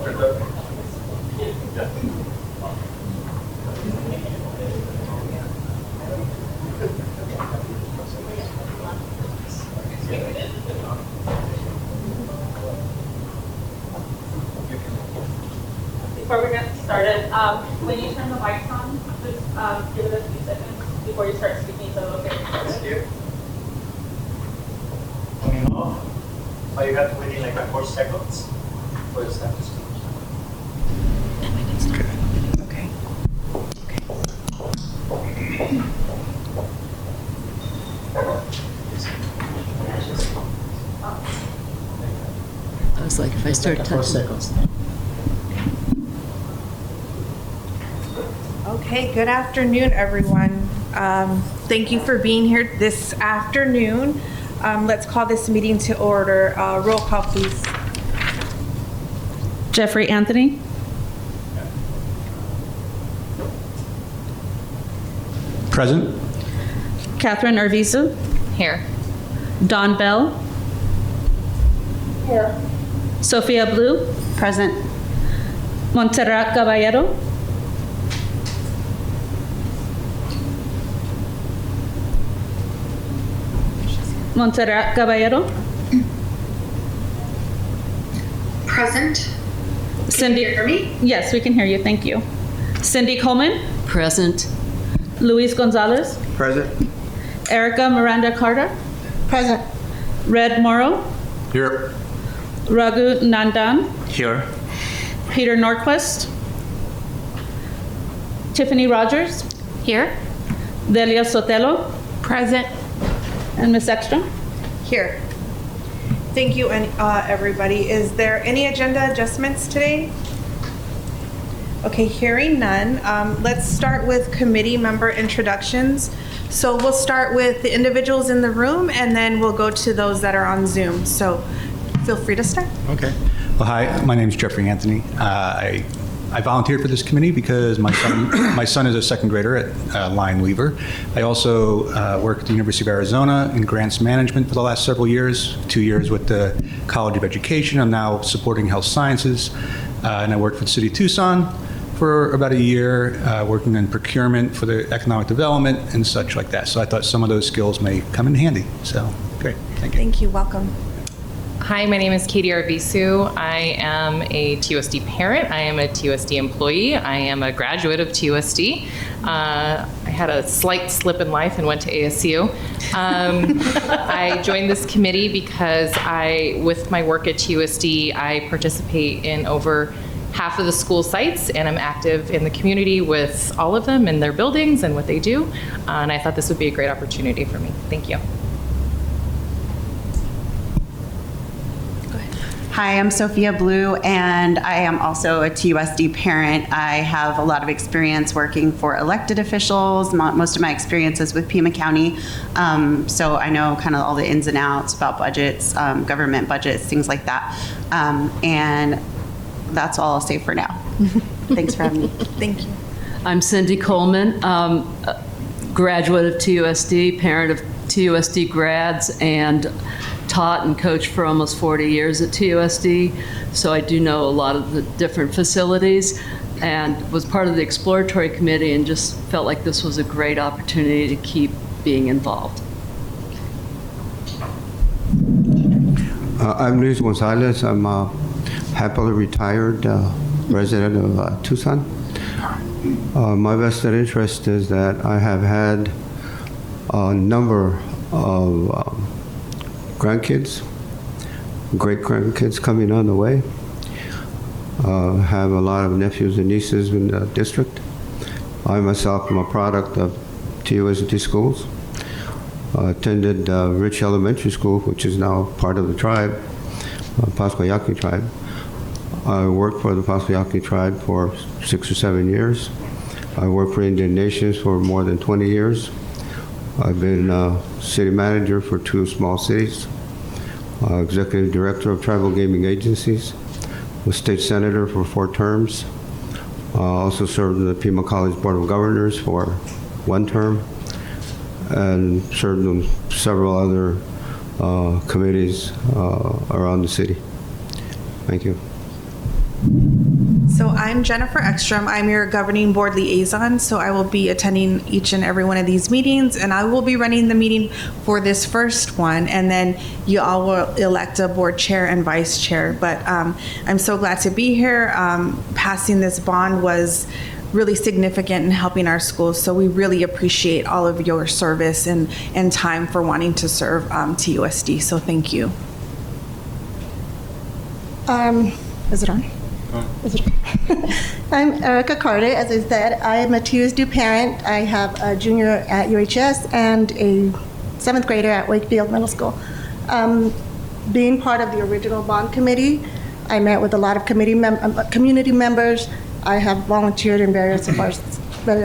after the. Yeah. Before we get started, when you turn the mics on, just give it a few seconds before you start speaking so it'll get started. Here. Coming off. So you have to wait in like 4 seconds for the staff to speak. Okay. I was like, if I start touching. 4 seconds. Okay, good afternoon, everyone. Thank you for being here this afternoon. Let's call this meeting to order. Roll call, please. Jeffrey Anthony. Present. Catherine Urvizu. Here. Don Bell. Here. Sophia Blue. Present. Montserrat Caballero. Montserrat Caballero. Present. Cindy. Can you hear me? Yes, we can hear you. Thank you. Cindy Coleman. Present. Luis Gonzalez. Present. Erica Miranda Carter. Present. Red Morrow. Here. Raghu Nandan. Here. Peter Norquist. Tiffany Rogers. Here. Delia Sotelo. Present. And Ms. Ekstrom. Here. Thank you, and everybody. Is there any agenda adjustments today? Okay, hearing none. Let's start with committee member introductions. So we'll start with the individuals in the room, and then we'll go to those that are on Zoom. So feel free to start. Okay. Well, hi, my name is Jeffrey Anthony. I volunteered for this committee because my son is a second grader at Lion Weaver. I also work at the University of Arizona in grants management for the last several years, 2 years with the College of Education. I'm now supporting health sciences, and I worked for the City of Tucson for about a year, working in procurement for the economic development and such like that. So I thought some of those skills may come in handy. So great, thank you. Thank you. Welcome. Hi, my name is Katie Arvisu. I am a TUSD parent. I am a TUSD employee. I am a graduate of TUSD. I had a slight slip in life and went to ASU. I joined this committee because with my work at TUSD, I participate in over half of the school sites, and I'm active in the community with all of them and their buildings and what they do. And I thought this would be a great opportunity for me. Thank you. Hi, I'm Sophia Blue, and I am also a TUSD parent. I have a lot of experience working for elected officials. Most of my experience is with Pima County, so I know kind of all the ins and outs about budgets, government budgets, things like that. And that's all I'll say for now. Thanks for having me. Thank you. I'm Cindy Coleman, graduate of TUSD, parent of TUSD grads, and taught and coached for almost 40 years at TUSD. So I do know a lot of the different facilities and was part of the exploratory committee and just felt like this was a great opportunity to keep being involved. I'm Luis Gonzalez. I'm a happily retired resident of Tucson. My vested interest is that I have had a number of grandkids, great-grandkids coming on the way. Have a lot of nephews and nieces in the district. I myself am a product of TUSD schools. Attended Rich Elementary School, which is now part of the tribe, Pascua Yaqui tribe. I worked for the Pascua Yaqui tribe for 6 or 7 years. I worked for Indian Nations for more than 20 years. I've been city manager for 2 small cities, executive director of tribal gaming agencies, was state senator for 4 terms, also served in the Pima College Board of Governors for 1 term, and served on several other committees around the city. Thank you. So I'm Jennifer Ekstrom. I'm your governing board liaison. So I will be attending each and every one of these meetings, and I will be running the meeting for this first one. And then you all will elect a board chair and vice chair. But I'm so glad to be here. Passing this bond was really significant in helping our schools. So we really appreciate all of your service and time for wanting to serve TUSD. So thank you. Is it on? Is it on? I'm Erica Carter. As I said, I am a TUSD parent. I have a junior at UHS and a 7th grader at Wakefield Middle School. Being part of the original bond committee, I met with a lot of community members. I have volunteered in various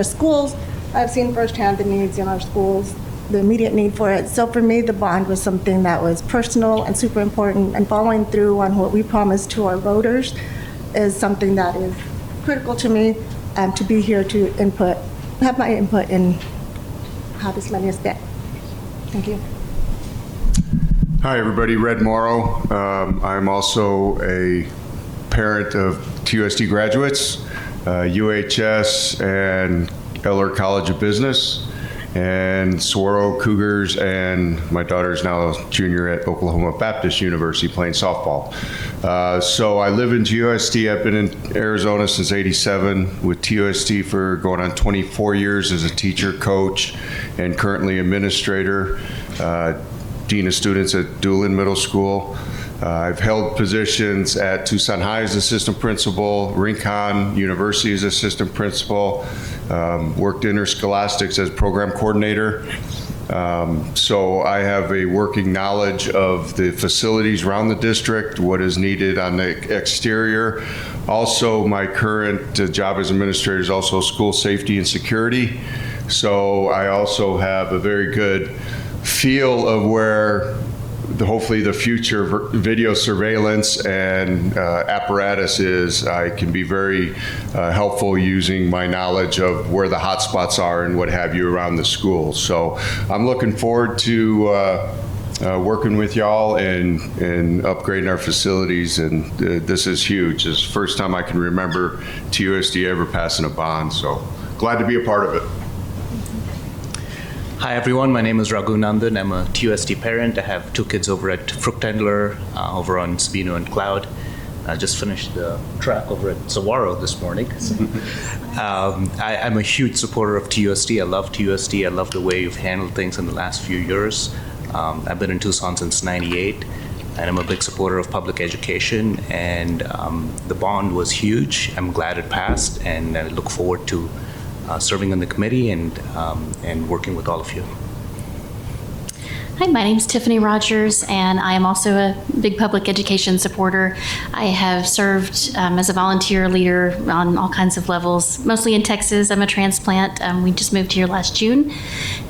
schools. I've seen firsthand the needs in our schools, the immediate need for it. So for me, the bond was something that was personal and super important, and following through on what we promised to our voters is something that is critical to me, to be here to have my input in how this money is spent. Thank you. Hi everybody, Red Morrow. I'm also a parent of TUSD graduates, UHS and Eller College of Business, and Saguaro Cougars, and my daughter's now a junior at Oklahoma Baptist University playing softball. So I live in TUSD. I've been in Arizona since '87 with TUSD for going on 24 years as a teacher, coach, and currently administrator, dean of students at Doolin Middle School. I've held positions at Tucson High as assistant principal, Rincon University as assistant principal, worked interscholastics as program coordinator. So I have a working knowledge of the facilities around the district, what is needed on the exterior. Also, my current job as administrator is also school safety and security. So I also have a very good feel of where hopefully the future video surveillance and apparatus is. I can be very helpful using my knowledge of where the hot spots are and what have you around the school. So I'm looking forward to working with y'all and upgrading our facilities, and this is huge. It's the first time I can remember TUSD ever passing a bond, so glad to be a part of it. Hi everyone, my name is Raghu Nandan. I'm a TUSD parent. I have 2 kids over at Fruchtendler, over on Sabino and Cloud. I just finished the track over at Saguaro this morning. So, I'm a huge supporter of TUSD. I love TUSD. I love the way you've handled things in the last few years. I've been in Tucson since '98, and I'm a big supporter of public education, and the bond was huge. I'm glad it passed, and I look forward to serving on the committee and working with all of you. Hi, my name is Tiffany Rogers, and I am also a big public education supporter. I have served as a volunteer leader on all kinds of levels, mostly in Texas. I'm a transplant. We just moved here last June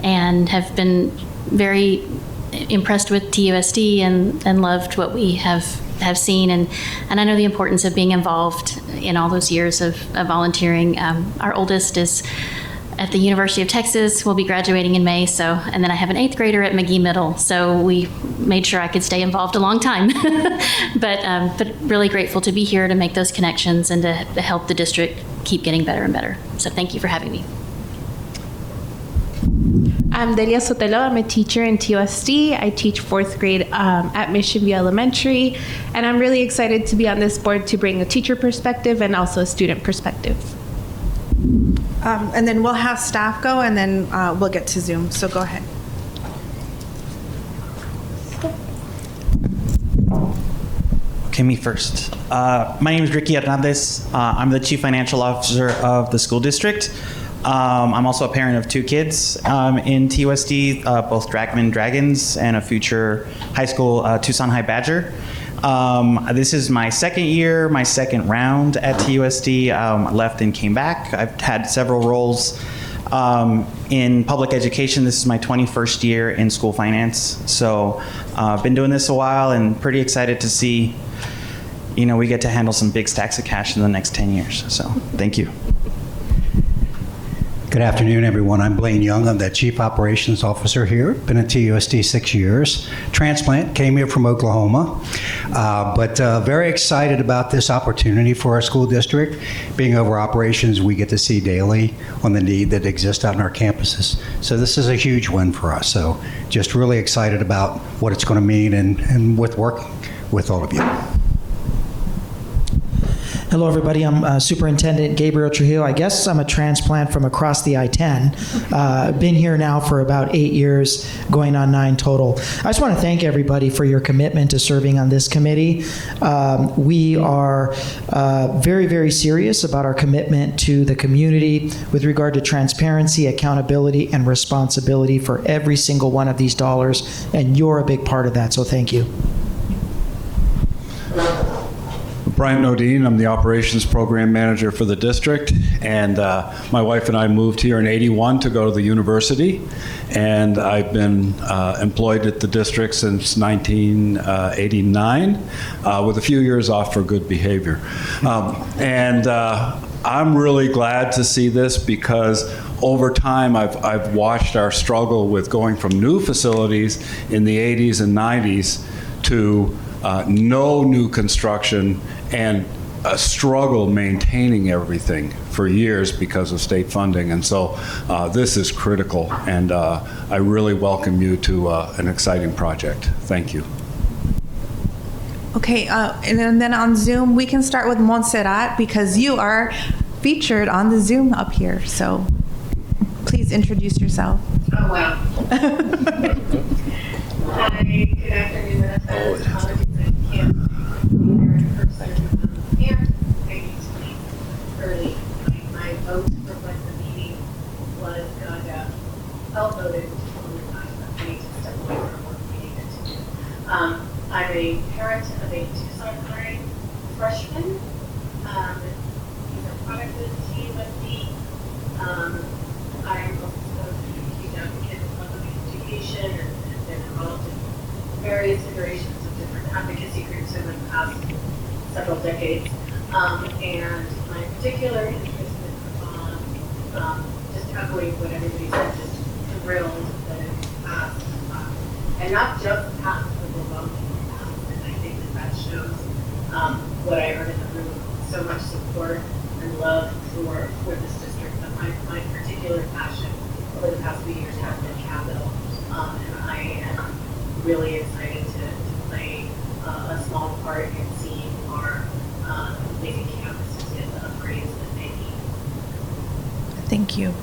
and have been very impressed with TUSD and loved what we have seen, and I know the importance of being involved in all those years of volunteering. Our oldest is at the University of Texas, will be graduating in May, and then I have an 8th grader at McGee Middle, so we made sure I could stay involved a long time. But really grateful to be here to make those connections and to help the district keep getting better and better. So thank you for having me. I'm Delia Sotelo. I'm a teacher in TUSD. I teach 4th grade at Mission View Elementary, and I'm really excited to be on this board to bring a teacher perspective and also a student perspective. And then we'll have staff go, and then we'll get to Zoom. So go ahead. Okay, me first. My name is Ricky Hernandez. I'm the Chief Financial Officer of the school district. I'm also a parent of 2 kids in TUSD, both Dragman Dragons and a future high school Tucson High Badger. This is my 2nd year, my 2nd round at TUSD. Left and came back. I've had several roles in public education. This is my 21st year in school finance. So I've been doing this a while and pretty excited to see, we get to handle some big stacks of cash in the next 10 years. So thank you. Good afternoon, everyone. I'm Blaine Young. I'm the Chief Operations Officer here. Been at TUSD 6 years. Transplant, came here from Oklahoma. But very excited about this opportunity for our school district. Being over operations, we get to see daily on the need that exists out in our campuses. So this is a huge win for us. So just really excited about what it's going to mean and with working with all of you. Hello, everybody. I'm Superintendent Gabriel Trujillo. I guess I'm a transplant from across the I-10. Been here now for about 8 years, going on 9 total. I just want to thank everybody for your commitment to serving on this committee. We are very, very serious about our commitment to the community with regard to transparency, accountability, and responsibility for every single one of these dollars, and you're a big part of that, so thank you. Bryant Nodine, I'm the Operations Program Manager for the district, and my wife and I moved here in '81 to go to the university, and I've been employed at the district since 1989, with a few years off for good behavior. I'm really glad to see this because over time I've watched our struggle with going from new facilities in the 80s and 90s to no new construction and a struggle maintaining everything for years because of state funding. And so this is critical, and I really welcome you to an exciting project. Thank you. Okay, and then on Zoom, we can start with Montserrat because you are featured on the Zoom up here. So please introduce yourself. Oh, wow. Hi, good afternoon. Early. My vote for when the meeting was gonna uploaded over time. I need to step away from what we needed to do. I'm a parent of a Tucson High freshman. He's a product of the TUSD. I'm also a huge advocate of public education and been involved in various iterations of different advocacy groups over the past several decades. And my particular interest is just echoing what everybody said, just thrilled that it's passed. And not just passed, but overwhelmingly passed. And I think that shows what I heard in the room, so much support and love for this district. But my particular passion over the past few years has been capital. And I am really excited to play a small part in seeing our amazing campuses get the upgrades that they need. Thank you.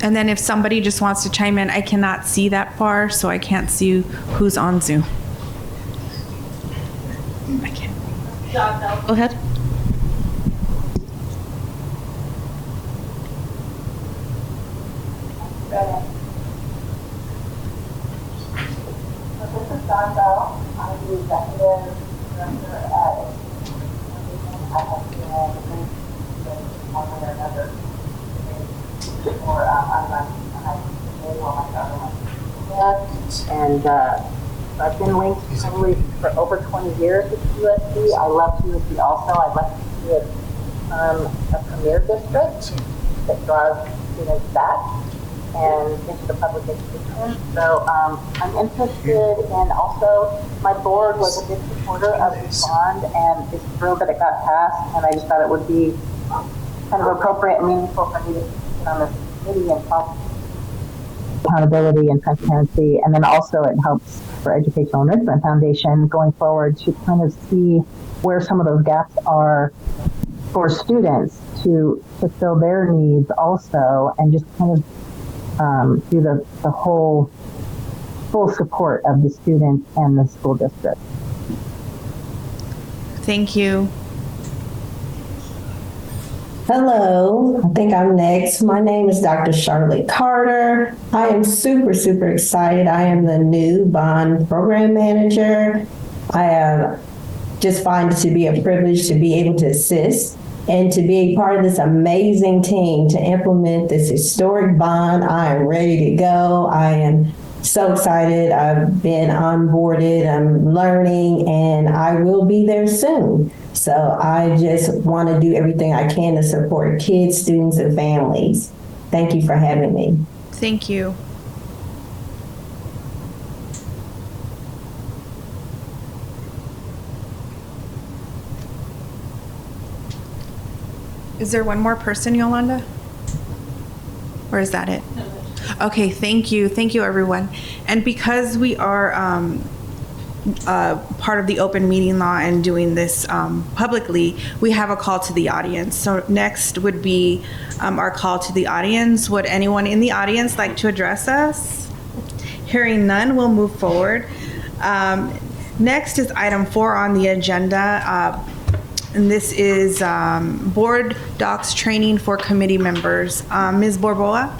And then if somebody just wants to chime in, I cannot see that far, so I can't see who's on Zoom. I can't. Go ahead. This is John Bell. I'm the executive director at I have been in one way or another for and I've been linked probably for over 20 years with TUSD. I love TUSD also. I'd like to see it a premier district that draws students back and into the public education. So I'm interested in also, my board was a big supporter of this bond and is thrilled that it got passed, and I just thought it would be kind of appropriate and meaningful for me to sit on this committee and talk accountability and transparency. And then also it helps for Educational Enrichment Foundation going forward to kind of see where some of those gaps are for students to fill their needs also, and just kind of do the whole full support of the students and the school district. Thank you. Hello, I think I'm next. My name is Dr. Charlotte Carter. I am super, super excited. I am the new bond program manager. I just find it to be a privilege to be able to assist and to be a part of this amazing team to implement this historic bond. I am ready to go. I am so excited. I've been onboarded, I'm learning, and I will be there soon. So I just want to do everything I can to support kids, students, and families. Thank you for having me. Thank you. Is there one more person, Yolanda? Or is that it? Okay, thank you. Thank you, everyone. And because we are part of the open meeting law and doing this publicly, we have a call to the audience. So next would be our call to the audience. Would anyone in the audience like to address us? Hearing none, we'll move forward. Next is item 4 on the agenda. And this is board docs training for committee members. Ms. Borboa?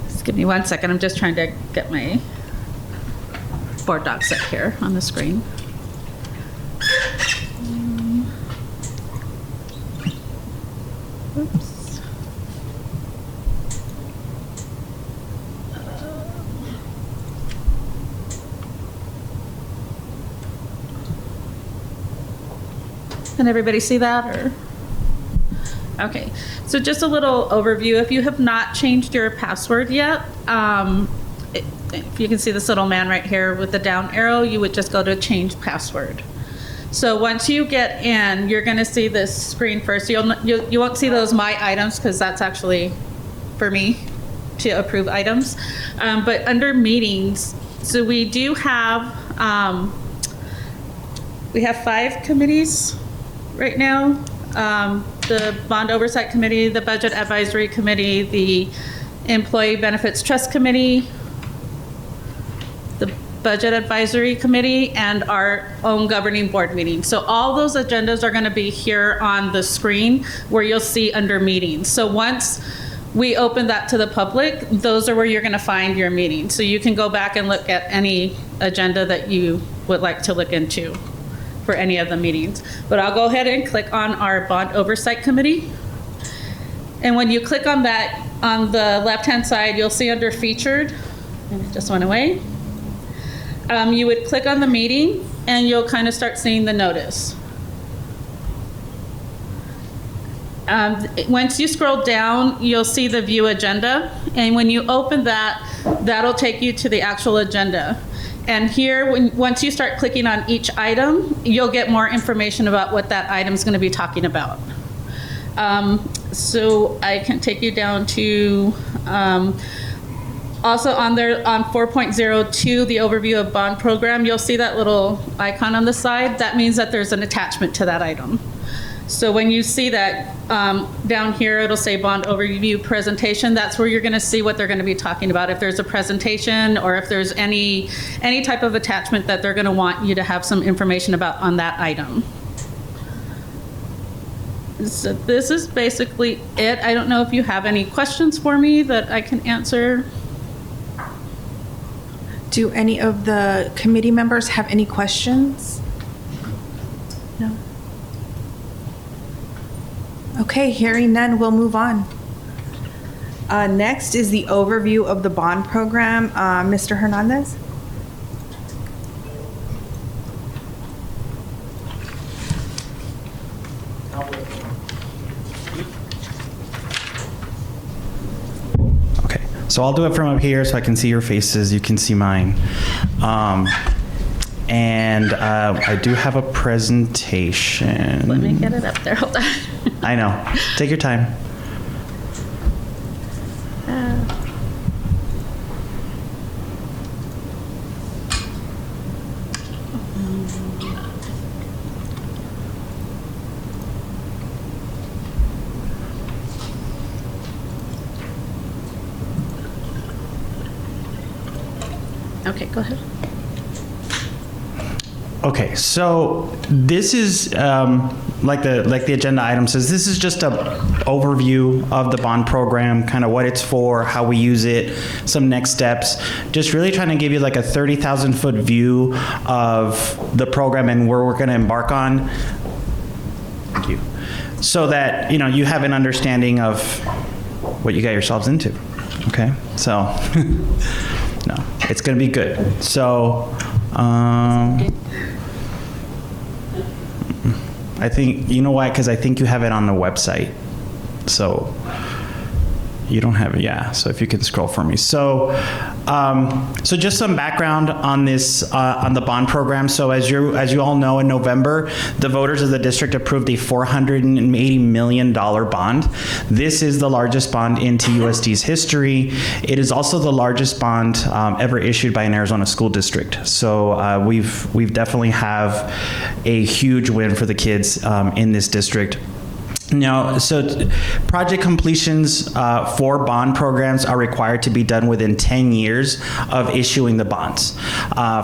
Just give me 1 second. I'm just trying to get my board docs up here on the screen. Oops. Can everybody see that? Or okay, so just a little overview. If you have not changed your password yet, if you can see this little man right here with the down arrow, you would just go to change password. So once you get in, you're going to see this screen first. You won't see those my items because that's actually for me to approve items. But under meetings, so we do have 5 committees right now. The Bond Oversight Committee, the Budget Advisory Committee, the Employee Benefits Trust Committee, the Budget Advisory Committee, and our own governing board meeting. So all those agendas are going to be here on the screen where you'll see under meetings. So once we open that to the public, those are where you're going to find your meeting. So you can go back and look at any agenda that you would like to look into for any of the meetings. But I'll go ahead and click on our Bond Oversight Committee. And when you click on that, on the left-hand side, you'll see under featured, and it just went away. You would click on the meeting and you'll kind of start seeing the notice. Once you scroll down, you'll see the view agenda. And when you open that, that'll take you to the actual agenda. And here, once you start clicking on each item, you'll get more information about what that item is going to be talking about. So I can take you down to, also on there, on 4.02, the overview of bond program, you'll see that little icon on the side. That means that there's an attachment to that item. So when you see that down here, it'll say bond overview presentation. That's where you're going to see what they're going to be talking about. If there's a presentation or if there's any type of attachment that they're going to want you to have some information about on that item. So this is basically it. I don't know if you have any questions for me that I can answer. Do any of the committee members have any questions? No. Okay, hearing none, we'll move on. Next is the overview of the bond program. Mr. Hernandez? Okay, so I'll do it from up here so I can see your faces, you can see mine. And I do have a presentation. Let me get it up there, hold on. I know, take your time. Okay, go ahead. Okay, so this is like the agenda item says, this is just a overview of the bond program, kind of what it's for, how we use it, some next steps. Just really trying to give you like a 30,000 foot view of the program and where we're going to embark on. Thank you. So that, you know, you have an understanding of what you got yourselves into. Okay, so no, it's going to be good. So I think, you know why? Because I think you have it on the website. So you don't have it, yeah. So if you can scroll for me. So, so just some background on this, on the bond program. So as you all know, in November, the voters of the district approved a $480 million bond. This is the largest bond in TUSD's history. It is also the largest bond ever issued by an Arizona school district. So we've definitely have a huge win for the kids in this district. Now, so project completions for bond programs are required to be done within 10 years of issuing the bonds.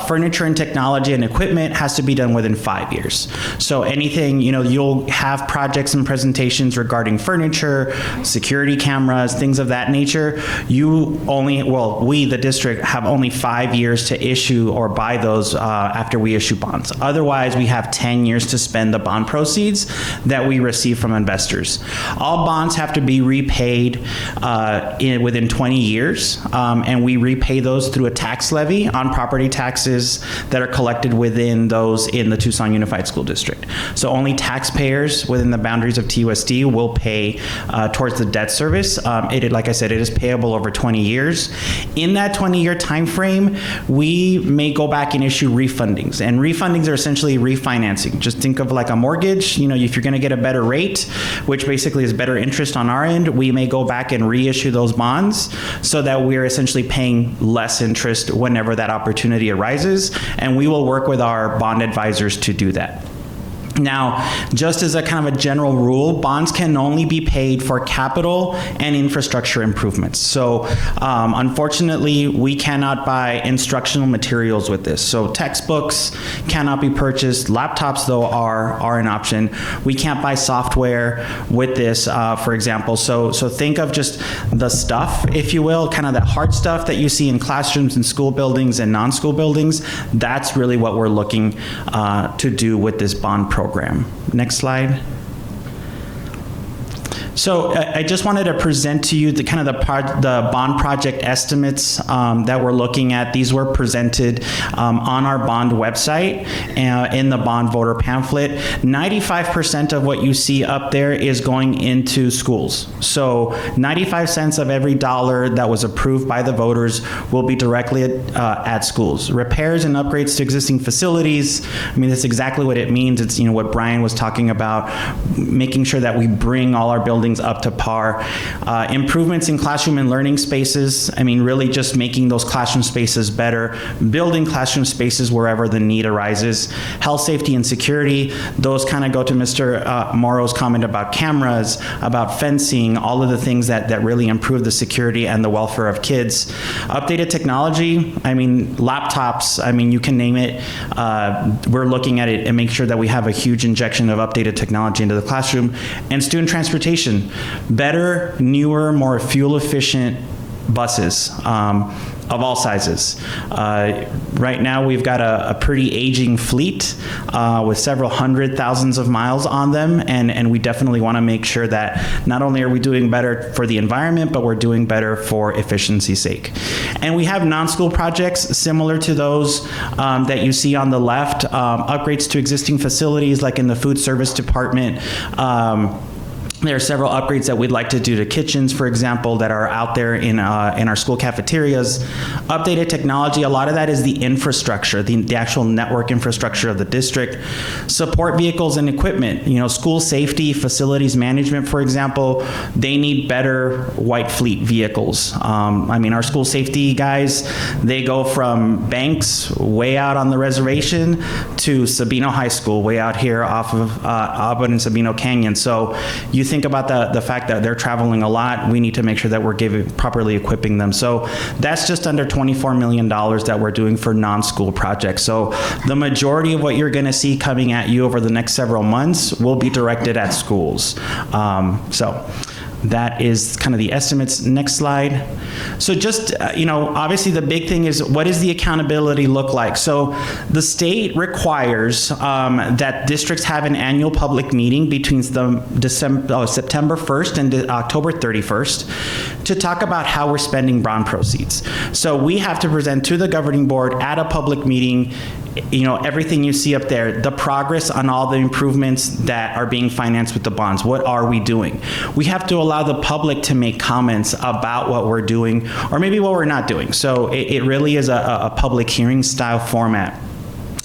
Furniture and technology and equipment has to be done within 5 years. So anything, you know, you'll have projects and presentations regarding furniture, security cameras, things of that nature. You only, well, we, the district, have only 5 years to issue or buy those after we issue bonds. Otherwise, we have 10 years to spend the bond proceeds that we receive from investors. All bonds have to be repaid within 20 years, and we repay those through a tax levy on property taxes that are collected within those in the Tucson Unified School District. So only taxpayers within the boundaries of TUSD will pay towards the debt service. Like I said, it is payable over 20 years. In that 20-year time frame, we may go back and issue refundings, and refundings are essentially refinancing. Just think of like a mortgage. You know, if you're going to get a better rate, which basically is better interest on our end, we may go back and reissue those bonds so that we're essentially paying less interest whenever that opportunity arises, and we will work with our bond advisors to do that. Now, just as a kind of a general rule, bonds can only be paid for capital and infrastructure improvements. So unfortunately, we cannot buy instructional materials with this. So textbooks cannot be purchased. Laptops, though, are an option. We can't buy software with this, for example. So think of just the stuff, if you will, kind of that hard stuff that you see in classrooms and school buildings and non-school buildings. That's really what we're looking to do with this bond program. Next slide. So I just wanted to present to you the kind of the bond project estimates that we're looking at. These were presented on our bond website in the bond voter pamphlet. 95% of what you see up there is going into schools. So 95 cents of every dollar that was approved by the voters will be directly at schools. Repairs and upgrades to existing facilities, I mean, that's exactly what it means. It's, you know, what Brian was talking about, making sure that we bring all our buildings up to par. Improvements in classroom and learning spaces, I mean, really just making those classroom spaces better, building classroom spaces wherever the need arises. Health, safety, and security, those kind of go to Mr. Morrow's comment about cameras, about fencing, all of the things that really improve the security and the welfare of kids. Updated technology, I mean, laptops, I mean, you can name it. We're looking at it and make sure that we have a huge injection of updated technology into the classroom. And student transportation, better, newer, more fuel-efficient buses of all sizes. Right now, we've got a pretty aging fleet with several hundred thousands of miles on them, and we definitely want to make sure that not only are we doing better for the environment, but we're doing better for efficiency's sake. And we have non-school projects similar to those that you see on the left, upgrades to existing facilities like in the food service department. There are several upgrades that we'd like to do to kitchens, for example, that are out there in our school cafeterias. Updated technology, a lot of that is the infrastructure, the actual network infrastructure of the district. Support vehicles and equipment, you know, school safety, facilities management, for example, they need better white fleet vehicles. I mean, our school safety guys, they go from Banks, way out on the reservation, to Sabino High School, way out here off of Auburn and Sabino Canyon. So you think think about the fact that they're traveling a lot, we need to make sure that we're properly equipping them. So that's just under $24 million that we're doing for non-school projects. So the majority of what you're going to see coming at you over the next several months will be directed at schools. So that is kind of the estimates. Next slide. So just, obviously the big thing is, what does the accountability look like? So the state requires that districts have an annual public meeting between September 1st and October 31st to talk about how we're spending bond proceeds. So we have to present to the governing board at a public meeting, everything you see up there, the progress on all the improvements that are being financed with the bonds. What are we doing? We have to allow the public to make comments about what we're doing or maybe what we're not doing. So it really is a public hearing style format.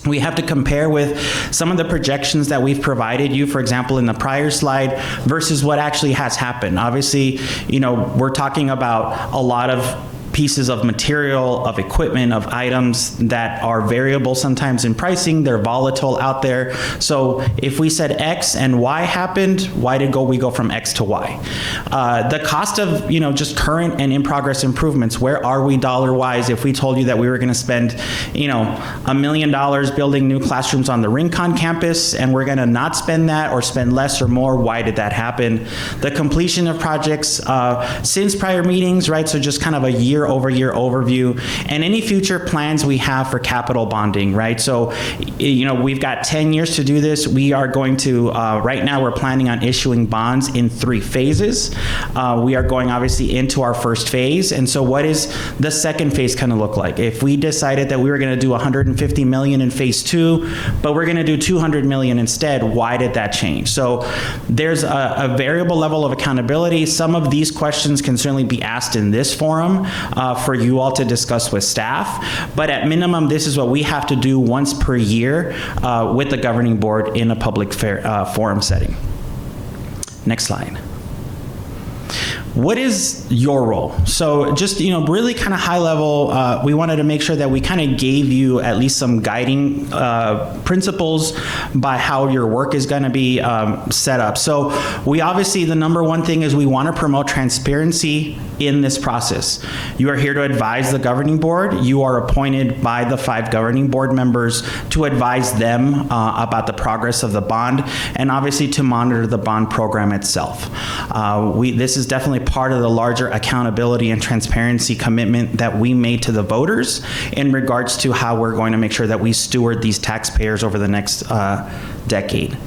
We have to compare with some of the projections that we've provided you, for example, in the prior slide, versus what actually has happened. Obviously, we're talking about a lot of pieces of material, of equipment, of items that are variable sometimes in pricing. They're volatile out there. So if we said X and Y happened, why did we go from X to Y? The cost of, just current and in progress improvements, where are we dollar-wise? If we told you that we were going to spend, $1 million building new classrooms on the Rincon campus, and we're going to not spend that or spend less or more, why did that happen? The completion of projects since prior meetings, right? So just kind of a year-over-year overview, and any future plans we have for capital bonding, right? So, we've got 10 years to do this. We are going to, right now we're planning on issuing bonds in 3 phases. We are going obviously into our first phase, and so what is the second phase kind of look like? If we decided that we were going to do $150 million in phase 2, but we're going to do $200 million instead, why did that change? So there's a variable level of accountability. Some of these questions can certainly be asked in this forum, for you all to discuss with staff. But at minimum, this is what we have to do once per year with the governing board in a public forum setting. Next slide. What is your role? So just, really kind of high level, we wanted to make sure that we kind of gave you at least some guiding principles by how your work is going to be set up. So we obviously, the number one thing is we want to promote transparency in this process. You are here to advise the governing board. You are appointed by the 5 governing board members to advise them about the progress of the bond, and obviously to monitor the bond program itself. This is definitely part of the larger accountability and transparency commitment that we made to the voters in regards to how we're going to make sure that we steward these taxpayers over the next decade.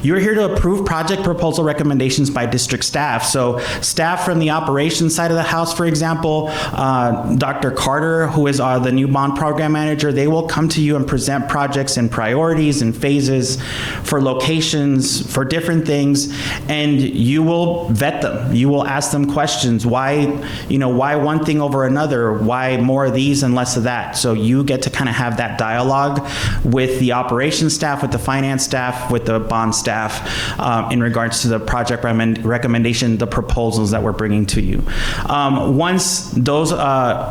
You're here to approve project proposal recommendations by district staff. So staff from the operations side of the house, for example, Dr. Carter, who is the new bond program manager, they will come to you and present projects and priorities and phases for locations, for different things, and you will vet them. You will ask them questions. Why one thing over another? Why more of these and less of that? So you get to kind of have that dialogue with the operations staff, with the finance staff, with the bond staff in regards to the project recommendation, the proposals that we're bringing to you. Once those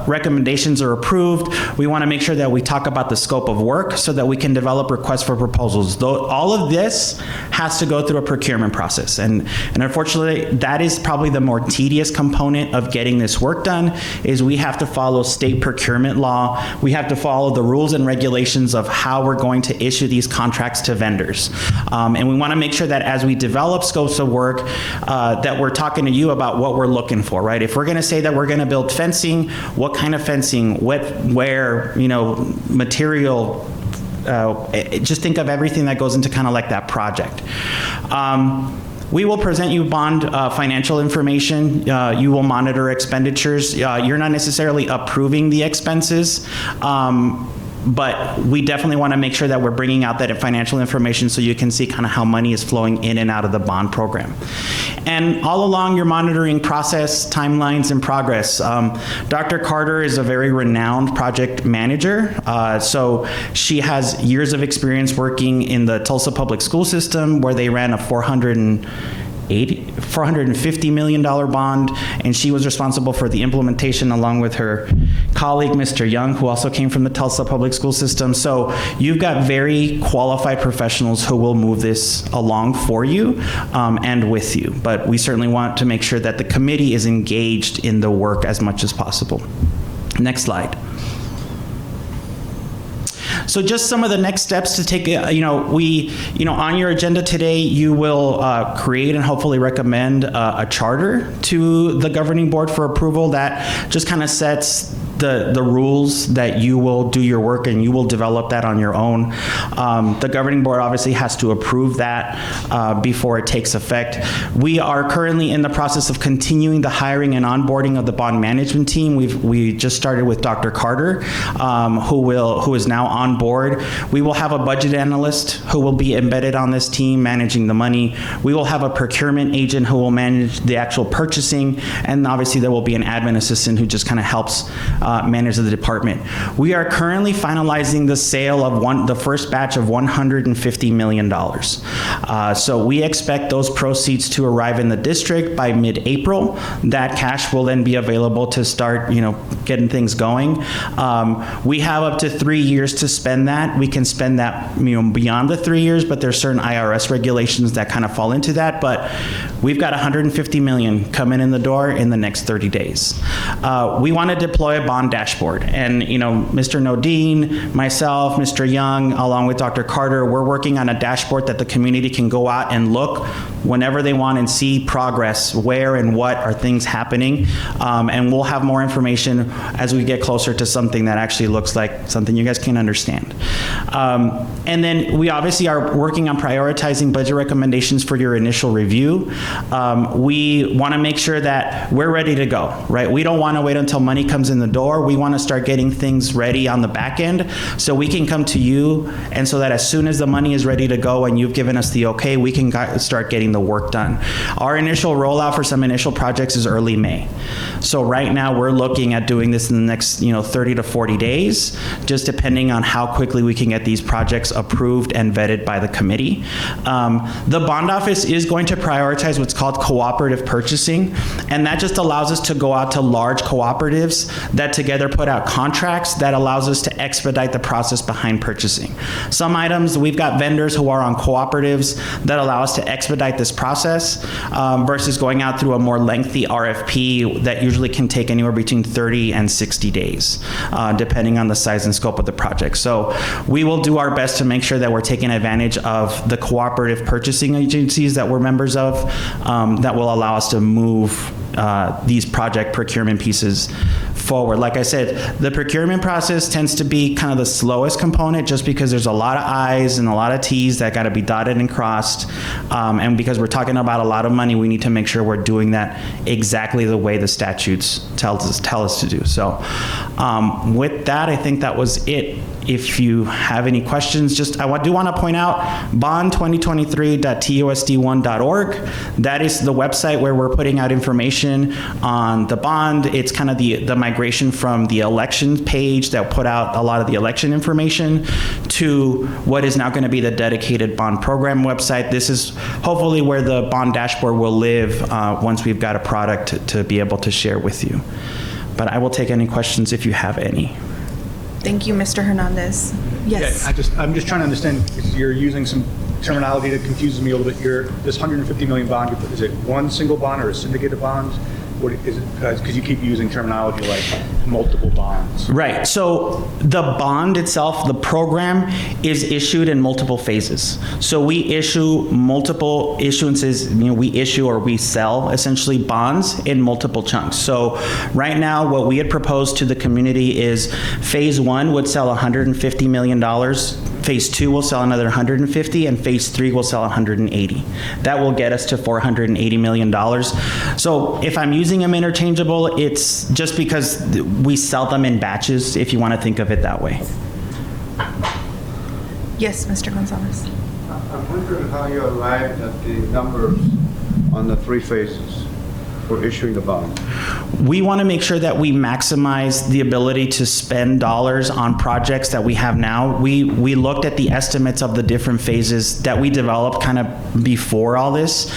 recommendations are approved, we want to make sure that we talk about the scope of work so that we can develop requests for proposals. All of this has to go through a procurement process, and unfortunately that is probably the more tedious component of getting this work done. Is we have to follow state procurement law. We have to follow the rules and regulations of how we're going to issue these contracts to vendors. And we want to make sure that as we develop scopes of work, that we're talking to you about what we're looking for, right? If we're going to say that we're going to build fencing, what kind of fencing, where, material, just think of everything that goes into kind of like that project. We will present you bond financial information. You will monitor expenditures. You're not necessarily approving the expenses, but we definitely want to make sure that we're bringing out that financial information so you can see kind of how money is flowing in and out of the bond program. And all along your monitoring process, timelines, and progress. Dr. Carter is a very renowned project manager. So she has years of experience working in the Tulsa public school system, where they ran a $480 $450 million bond, and she was responsible for the implementation along with her colleague, Mr. Young, who also came from the Tulsa Public School System. So you've got very qualified professionals who will move this along for you and with you. But we certainly want to make sure that the committee is engaged in the work as much as possible. Next slide. So just some of the next steps to take, on your agenda today, you will create and hopefully recommend a charter to the governing board for approval that just kind of sets the rules that you will do your work and you will develop that on your own. The governing board obviously has to approve that before it takes effect. We are currently in the process of continuing the hiring and onboarding of the bond management team. We just started with Dr. Carter, who is now on board. We will have a budget analyst who will be embedded on this team managing the money. We will have a procurement agent who will manage the actual purchasing, and obviously there will be an admin assistant who just kind of helps manage the department. We are currently finalizing the sale of the first batch of $150 million. So we expect those proceeds to arrive in the district by mid-April. That cash will then be available to start, getting things going. We have up to 3 years to spend that. We can spend that, beyond the 3 years, but there's certain IRS regulations that kind of fall into that. But we've got $150 million coming in the door in the next 30 days. We want to deploy a bond dashboard, and Mr. Nodine, myself, Mr. Young, along with Dr. Carter, we're working on a dashboard that the community can go out and look whenever they want and see progress, where and what are things happening, and we'll have more information as we get closer to something that actually looks like something you guys can understand. And then we obviously are working on prioritizing budget recommendations for your initial review. We want to make sure that we're ready to go, right? We don't want to wait until money comes in the door. We want to start getting things ready on the back end so we can come to you, and so that as soon as the money is ready to go and you've given us the okay, we can start getting the work done. Our initial rollout for some initial projects is early May. So right now we're looking at doing this in the next 30 to 40 days, just depending on how quickly we can get these projects approved and vetted by the committee. The bond office is going to prioritize what's called cooperative purchasing, and that just allows us to go out to large cooperatives that together put out contracts that allows us to expedite the process behind purchasing. Some items, we've got vendors who are on cooperatives that allow us to expedite this process versus going out through a more lengthy RFP that usually can take anywhere between 30 and 60 days, depending on the size and scope of the project. So we will do our best to make sure that we're taking advantage of the cooperative purchasing agencies that we're members of that will allow us to move these project procurement pieces forward. Like I said, the procurement process tends to be kind of the slowest component just because there's a lot of I's and a lot of T's that got to be dotted and crossed. And because we're talking about a lot of money, we need to make sure we're doing that exactly the way the statutes tell us to do. So with that, I think that was it. If you have any questions, I do want to point out bond2023.tusd1.org. That is the website where we're putting out information on the bond. It's kind of the migration from the election page that put out a lot of the election information to what is now going to be the dedicated bond program website. This is hopefully where the bond dashboard will live once we've got a product to be able to share with you. But I will take any questions if you have any. Thank you, Mr. Hernandez. Yes. Yeah, I'm just trying to understand, because you're using some terminology that confuses me a little bit. This 150 million bond, is it one single bond or a syndicate of bonds? What is it? Because you keep using terminology like multiple bonds. Right. So the bond itself, the program, is issued in multiple phases. So we issue multiple issuances. We issue or we sell essentially bonds in multiple chunks. So right now, what we had proposed to the community is phase 1 would sell $150 million. Phase 2 will sell another 150, and phase 3 will sell 180. That will get us to $480 million. So if I'm using them interchangeable, it's just because we sell them in batches, if you want to think of it that way. Yes, Mr. Gonzalez. I'm wondering how you arrived at the numbers on the 3 phases. for issuing the bond? We want to make sure that we maximize the ability to spend dollars on projects that we have now. We looked at the estimates of the different phases that we developed kind of before all this,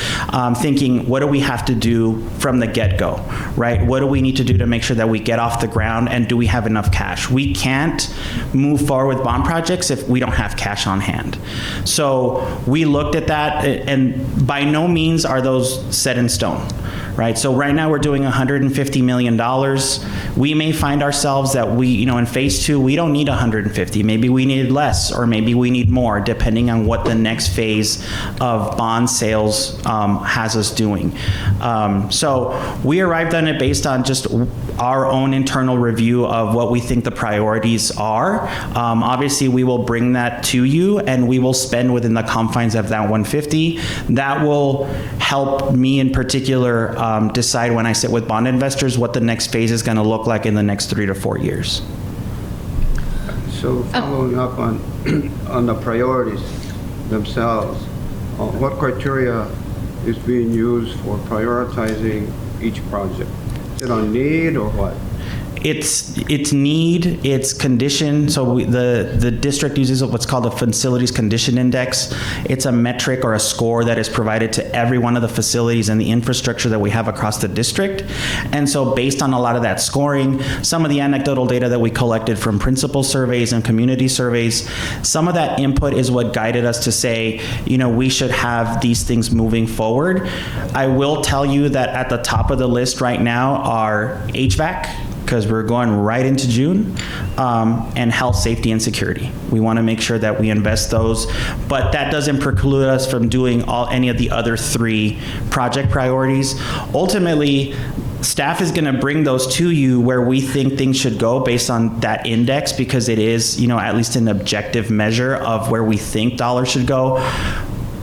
thinking, what do we have to do from the get-go, right? What do we need to do to make sure that we get off the ground, and do we have enough cash? We can't move forward with bond projects if we don't have cash on hand. So we looked at that, and by no means are those set in stone, right? So right now we're doing $150 million. We may find ourselves that we, in phase 2, we don't need 150. Maybe we need less, or maybe we need more, depending on what the next phase of bond sales has us doing. So we arrived on it based on just our own internal review of what we think the priorities are. Obviously, we will bring that to you, and we will spend within the confines of that 150. That will help me in particular decide, when I sit with bond investors, what the next phase is going to look like in the next 3 to 4 years. So following up on on the priorities themselves, what criteria is being used for prioritizing each project? Is it on need or what? It's need, it's condition. So the district uses what's called a facilities condition index. It's a metric or a score that is provided to every one of the facilities and the infrastructure that we have across the district. And so based on a lot of that scoring, some of the anecdotal data that we collected from principal surveys and community surveys, some of that input is what guided us to say, we should have these things moving forward. I will tell you that at the top of the list right now are HVAC, because we're going right into June, and health, safety, and security. We want to make sure that we invest those, but that doesn't preclude us from doing any of the other 3 project priorities. Ultimately, staff is going to bring those to you where we think things should go based on that index, because it is, at least an objective measure of where we think dollars should go.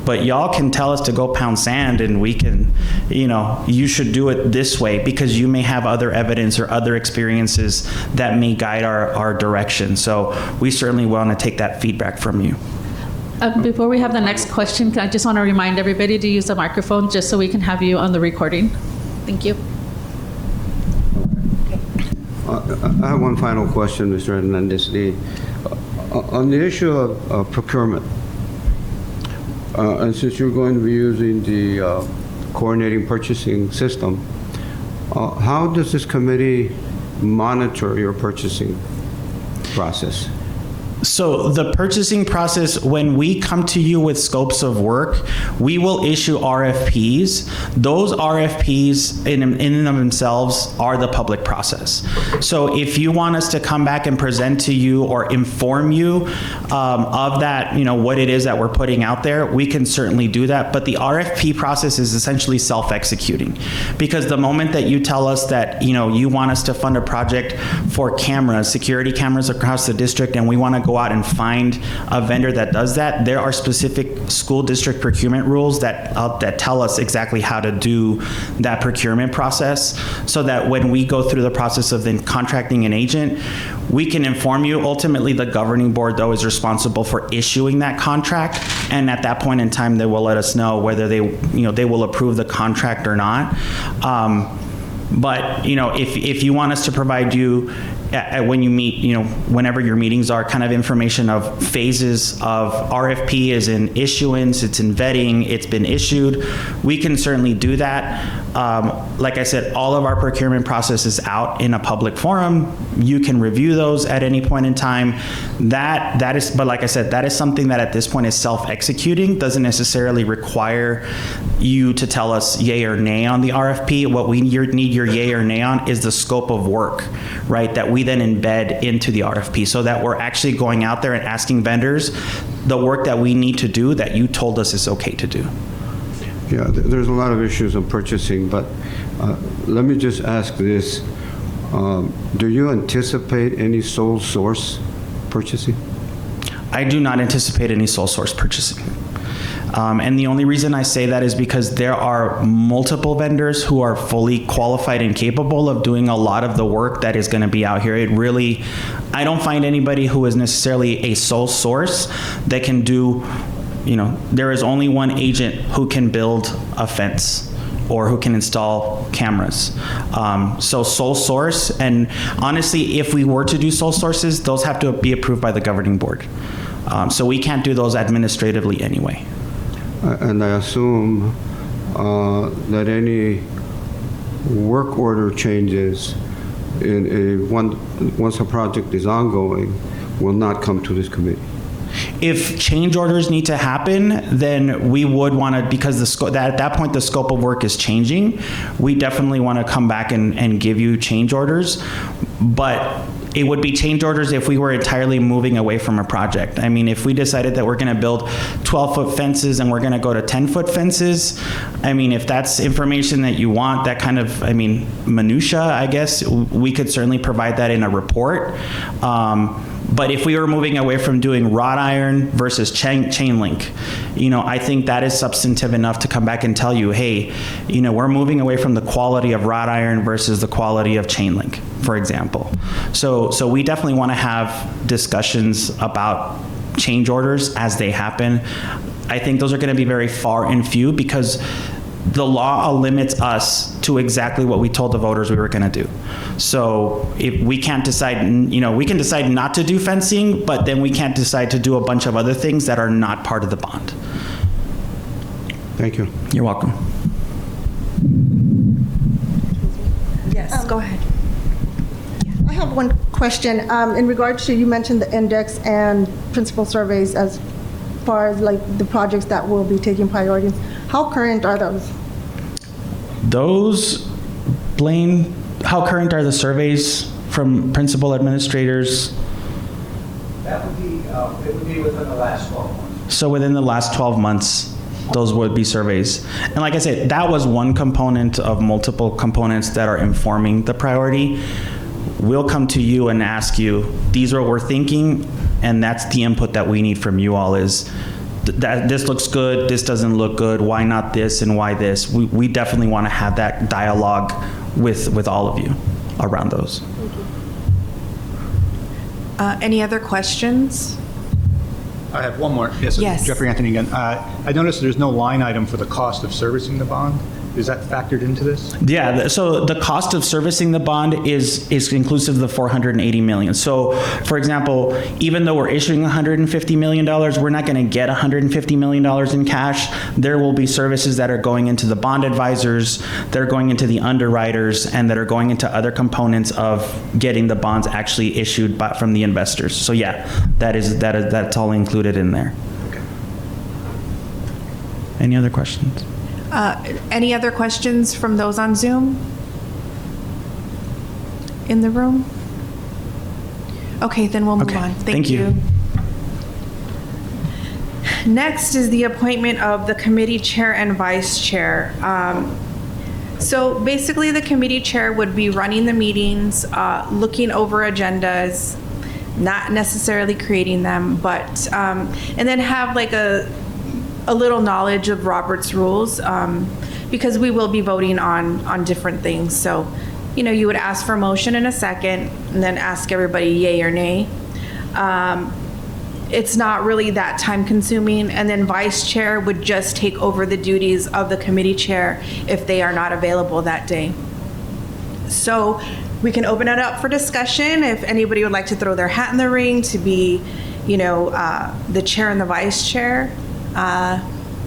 But y'all can tell us to go pound sand, and we can, you should do it this way, because you may have other evidence or other experiences that may guide our direction. So we certainly want to take that feedback from you. Before we have the next question, I just want to remind everybody to use the microphone just so we can have you on the recording. Thank you. I have one final question, Mr. Hernandez. On the issue of procurement, and since you're going to be using the coordinating purchasing system, how does this committee monitor your purchasing process? So the purchasing process, when we come to you with scopes of work, we will issue RFPs. Those RFPs in and of themselves are the public process. So if you want us to come back and present to you or inform you of that, what it is that we're putting out there, we can certainly do that. But the RFP process is essentially self-executing, because the moment that you tell us that, you want us to fund a project for cameras, security cameras across the district, and we want to go out and find a vendor that does that, there are specific school district procurement rules that tell us exactly how to do that procurement process, so that when we go through the process of then contracting an agent, we can inform you. Ultimately, the governing board, though, is responsible for issuing that contract, and at that point in time, they will let us know whether they will approve the contract or not. But if you want us to provide you, when you meet, whenever your meetings are, kind of information of phases of RFP is in issuance, it's in vetting, it's been issued, we can certainly do that. Like I said, all of our procurement process is out in a public forum. You can review those at any point in time. But like I said, that is something that at this point is self-executing, doesn't necessarily require you to tell us yay or nay on the RFP. What we need your yay or nay on is the scope of work, right, that we then embed into the RFP, so that we're actually going out there and asking vendors the work that we need to do that you told us is okay to do. Yeah, there's a lot of issues on purchasing, but let me just ask this. Do you anticipate any sole source purchasing? I do not anticipate any sole source purchasing. And the only reason I say that is because there are multiple vendors who are fully qualified and capable of doing a lot of the work that is going to be out here. I don't find anybody who is necessarily a sole source that can do, there is only one agent who can build a fence, or who can install cameras. So sole source, and honestly, if we were to do sole sources, those have to be approved by the governing board. So we can't do those administratively anyway. And I assume that any work order changes once a project is ongoing will not come to this committee. If change orders need to happen, then we would want to, because at that point the scope of work is changing, we definitely want to come back and give you change orders. But it would be change orders if we were entirely moving away from a project. I mean, if we decided that we're going to build 12-foot fences and we're going to go to 10-foot fences, I mean, if that's information that you want, that kind of, I mean, minutia, I guess, we could certainly provide that in a report. But if we were moving away from doing wrought iron versus chain link, you know, I think that is substantive enough to come back and tell you, hey, you know, we're moving away from the quality of wrought iron versus the quality of chain link, for example. So we definitely want to have discussions about change orders as they happen. I think those are going to be very far and few because the law limits us to exactly what we told the voters we were going to do. So if we can't decide, you know, we can decide not to do fencing, but then we can't decide to do a bunch of other things that are not part of the bond. Thank you. You're welcome. Yes, go ahead. I have one question. In regards to, you mentioned the index and principal surveys as far as like the projects that will be taking priority. How current are those? Those, Blaine, how current are the surveys from principal administrators? That would be, it would be within the last 12 months. So within the last 12 months, those would be surveys. And like I said, that was one component of multiple components that are informing the priority. We'll come to you and ask you, these are what we're thinking, and that's the input that we need from you all is, that this looks good, this doesn't look good, why not this and why this? We definitely want to have that dialogue with all of you around those. Any other questions? I have one more. Yes, Yes. Jeffrey Anthony again. I noticed there's no line item for the cost of servicing the bond. Is that factored into this? Yeah, so the cost of servicing the bond is inclusive of the $480 million. So, for example, even though we're issuing $150 million, we're not going to get $150 million in cash. There will be services that are going into the bond advisors, that are going into the underwriters, and that are going into other components of getting the bonds actually issued from the investors. So yeah, that's all included in there. Okay. Any other questions? Any other questions from those on Zoom? In the room? Okay, then we'll move on. Thank you. Next is the appointment of the committee chair and vice chair. So basically, the committee chair would be running the meetings, looking over agendas, not necessarily creating them, but, and then have like a little knowledge of Robert's rules, because we will be voting on different things. So, you know, you would ask for a motion in a second and then ask everybody yay or nay. It's not really that time consuming. And then vice chair would just take over the duties of the committee chair if they are not available that day. So we can open it up for discussion if anybody would like to throw their hat in the ring to be, you know, the chair and the vice chair.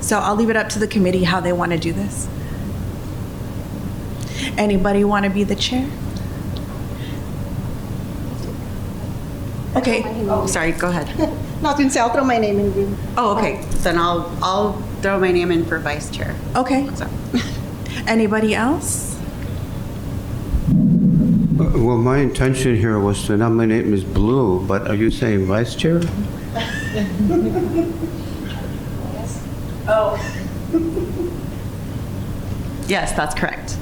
So I'll leave it up to the committee how they want to do this. Anybody want to be the chair? Okay. Oh, sorry, go ahead. No, I was going to say, I'll throw my name in. Oh, okay. Then I'll throw my name in for vice chair. Okay. So. Anybody else? Well, my intention here was to nominate Ms. Blue, but are you saying vice chair? Oh. Yes, that's correct.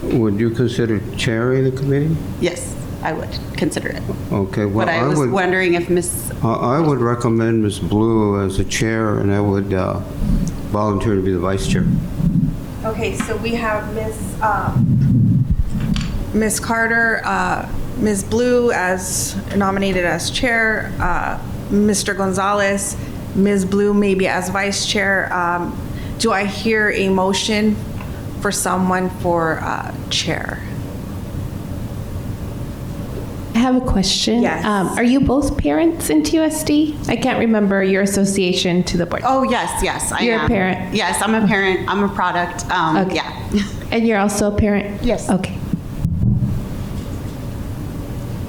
Would you consider chairing the committee? Yes, I would consider it. Okay, well, But I was wondering if Ms. I would recommend Ms. Blue as the chair, and I would volunteer to be the vice chair. Okay, so we have Ms. Carter, Ms. Blue as nominated as chair, Mr. Gonzalez, Ms. Blue maybe as vice chair. Do I hear a motion for someone for chair? I have a question. Yes. Are you both parents in TUSD? I can't remember your association to the board. Oh, yes, I am. You're a parent? Yes, I'm a parent. I'm a product. Okay. Yeah. And you're also a parent? Yes. Okay.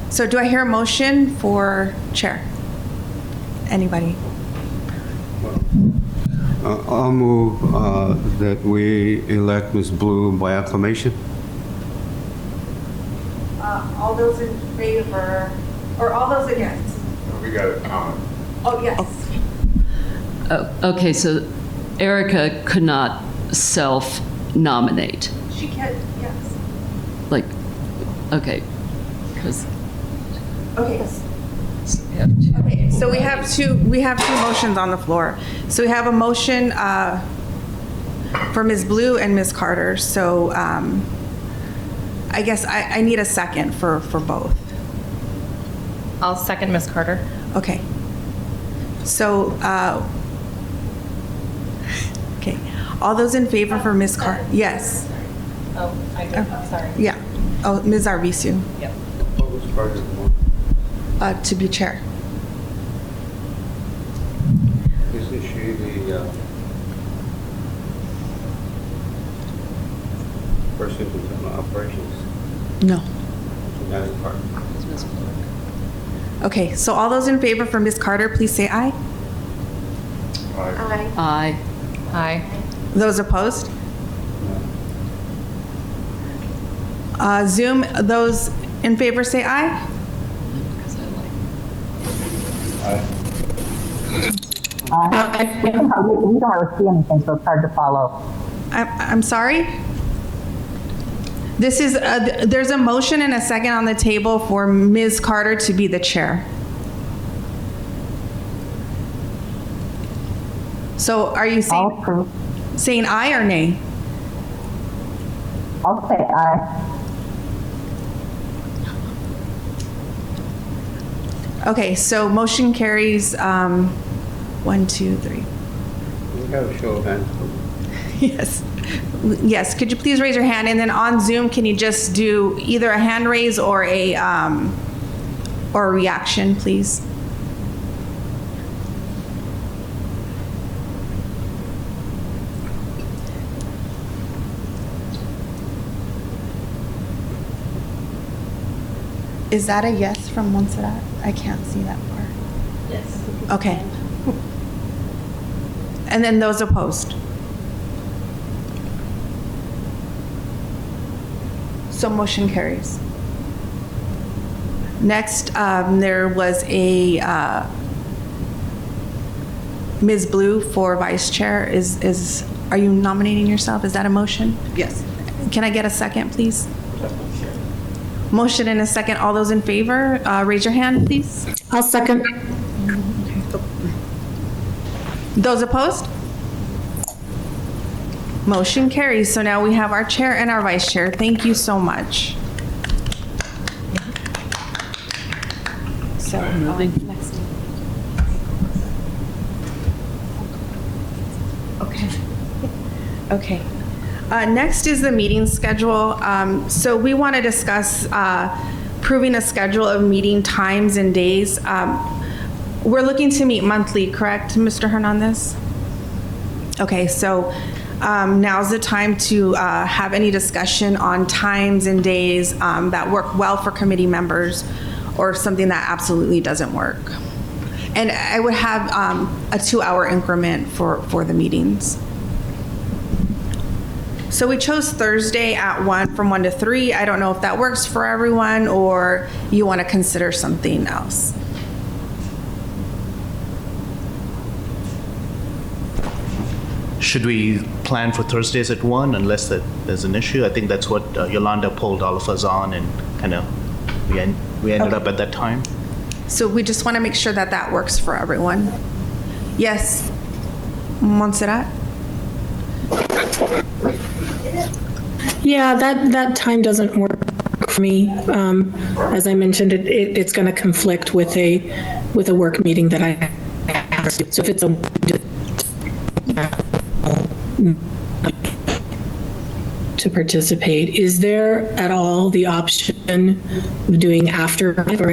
So do I hear a motion for chair? Anybody? I'll move that we elect Ms. Blue by acclamation. All those in favor, or all those against? We got a comment. Oh, yes. Oh, okay, so Erica could not self-nominate. She can, yes. Like, okay, because Okay. okay, So we have two motions on the floor. So we have a motion for Ms. Blue and Ms. Carter. So I guess I need a second for both. I'll second Ms. Carter. Okay. So, okay. All those in favor for Ms. Carter? Yes. Oh, I did. Sorry. Yeah. Oh, Ms. Arvizu, Yep. to be chair. Isn't she the person who's on operations? No. That is part. Okay. So all those in favor for Ms. Carter, please say aye. Aye. Aye. Those opposed? Zoom, those in favor say aye. We don't really see anything, so it's hard to follow. I'm sorry? This is, there's a motion and a second on the table for Ms. Carter to be the chair. So are you saying aye or nay? I'll say aye. Okay, so motion carries 1, 2, 3. We have a show of hands. Yes. Yes, could you please raise your hand? And then on Zoom, can you just do either a hand raise or a reaction, please? Is that a yes from Montserrat? I can't see that far. Yes. Okay. And then those opposed? So motion carries. Next, there was a Ms. Blue for vice chair. Are you nominating yourself? Is that a motion? Yes. Can I get a second, please? Motion and a second. All those in favor, raise your hand, please. I'll second. Those opposed? Motion carries. So now we have our chair and our vice chair. Thank you so much. So, next. Okay. Okay. Next is the meeting schedule. So we want to discuss approving a schedule of meeting times and days. We're looking to meet monthly, correct, Mr. Hernandez? Okay, so now's the time to have any discussion on times and days that work well for committee members or something that absolutely doesn't work. And I would have a 2-hour increment for the meetings. So we chose Thursday at 1 from 1 to 3. I don't know if that works for everyone or you want to consider something else. Should we plan for Thursdays at 1 unless there's an issue? I think that's what Yolanda polled all of us on, and kind of we ended up at that time. So we just want to make sure that that works for everyone. Yes, Montserrat? Yeah, that time doesn't work for me. As I mentioned, it's going to conflict with a work meeting that I have. So if it's to participate. Is there at all the option of doing after 5 or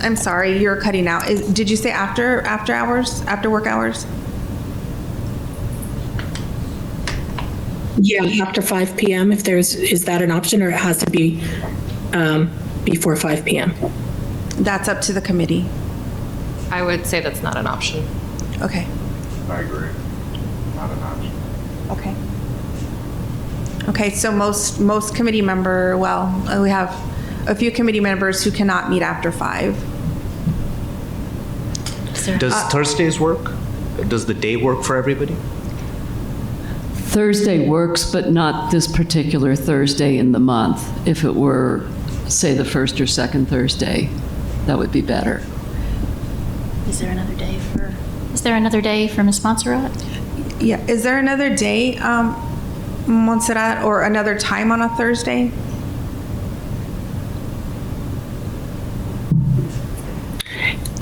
I'm sorry, you're cutting out. Did you say after hours, after work hours? Yeah, after 5 p.m. Is that an option, or it has to be before 5 p.m.? That's up to the committee. I would say that's not an option. Okay. I agree. Not an option. Okay. Okay, so most committee we have a few committee members who cannot meet after 5. Does Thursdays work? Does the day work for everybody? Thursday works, but not this particular Thursday in the month. If it were, say, the first or second Thursday, that would be better. Is there another day for Ms. Montserrat? Yeah, is there another day, Montserrat, or another time on a Thursday?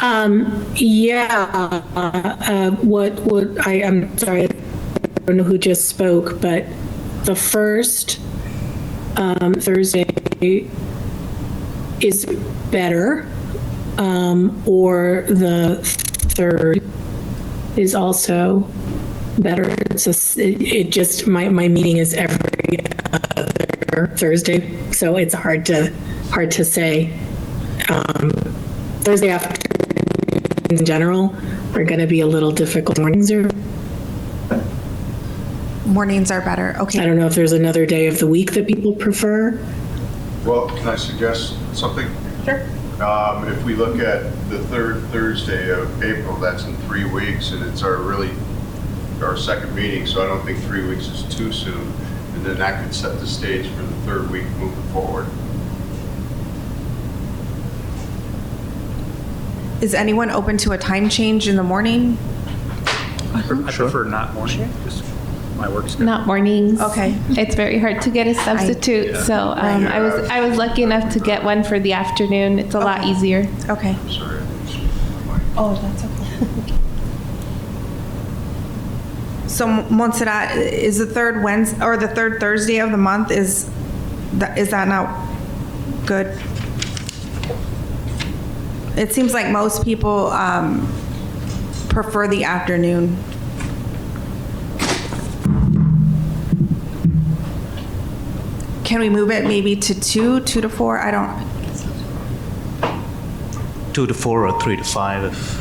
I'm sorry, I don't know who just spoke, but the first Thursday is better, or the third is also better. It's just my meeting is every other Thursday, so it's hard to say. Thursday afternoons in general are going to be a little difficult. Mornings are better. Okay. I don't know if there's another day of the week that people prefer. Well, can I suggest something? Sure. If we look at the third Thursday of April, that's in 3 weeks, and it's our second meeting, so I don't think 3 weeks is too soon. And then that could set the stage for the third week moving forward. Is anyone open to a time change in the morning? I prefer not morning, just my work schedule. Not mornings. Okay. It's very hard to get a substitute, so I was lucky enough to get one for the afternoon. It's a lot easier. Okay. Sorry. Oh, that's okay. So Montserrat, is the third Wednesday or the third Thursday of the month, is that not good? It seems like most people prefer the afternoon. Can we move it maybe to 2 to 4? I don't. 2 to 4 or 3 to 5 if.